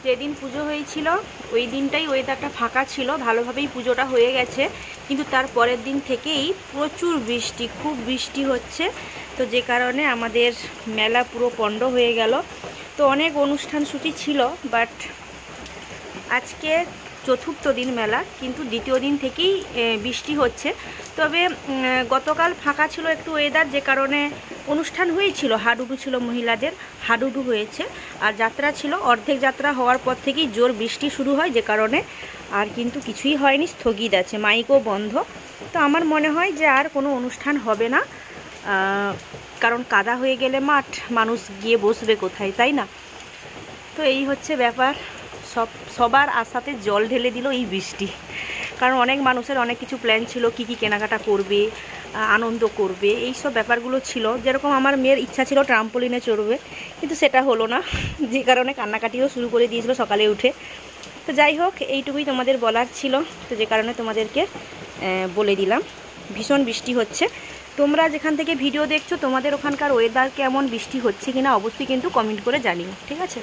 যেদিন পুজো হয়েছিল ওই দিনটাই ওয়েদারটা ফাঁকা ছিল, ভালোভাবেই পুজোটা হয়ে গেছে, কিন্তু তার পরের দিন থেকেই প্রচুর বৃষ্টি, খুব বৃষ্টি হচ্ছে। তো যে কারণে আমাদের মেলা পুরো পণ্ড হয়ে গেল। তো অনেক অনুষ্ঠান সূচি ছিল, বাট আজকে চতুর্থ দিন মেলা, কিন্তু দ্বিতীয় দিন থেকেই বৃষ্টি হচ্ছে। তবে গতকাল ফাঁকা ছিল একটু ওয়েদার, যে কারণে অনুষ্ঠান হয়েছিল, হাডুডু ছিল, মহিলাদের হাডুডু হয়েছে, আর যাত্রা ছিল। অর্ধেক যাত্রা হওয়ার পর থেকেই জোর বৃষ্টি শুরু হয়, যে কারণে আর কিন্তু কিছুই হয়নি, স্থগিত আছে, মাইকও বন্ধ। তো আমার মনে হয় যে আর কোনো অনুষ্ঠান হবে না, কারণ কাদা হয়ে গেলে মাঠ, মানুষ গিয়ে বসবে কোথায়, তাই না? তো এই হচ্ছে ব্যাপার। সবার আশাতে জল ঢেলে দিল এই বৃষ্টি, কারণ অনেক মানুষের অনেক কিছু প্ল্যান ছিল, কি কি কেনাকাটা করবে, আনন্দ করবে, এই সব ব্যাপারগুলো ছিল। যেরকম আমার মেয়ের ইচ্ছা ছিল ট্রাম্পোলিনে চড়বে, কিন্তু সেটা হলো না, যে কারণে কান্নাকাটিও শুরু করে দিয়েছিল সকালে উঠে। তো যাই হোক, এইটুকুই তোমাদের বলার ছিল, তো যে কারণে তোমাদেরকে বলে দিলাম। ভীষণ বৃষ্টি হচ্ছে। তোমরা যেখান থেকে ভিডিও দেখছো, তোমাদের ওখানকার ওয়েদার কেমন, বৃষ্টি হচ্ছে কিনা অবশ্যই কিন্তু কমেন্ট করে জানিও, ঠিক আছে?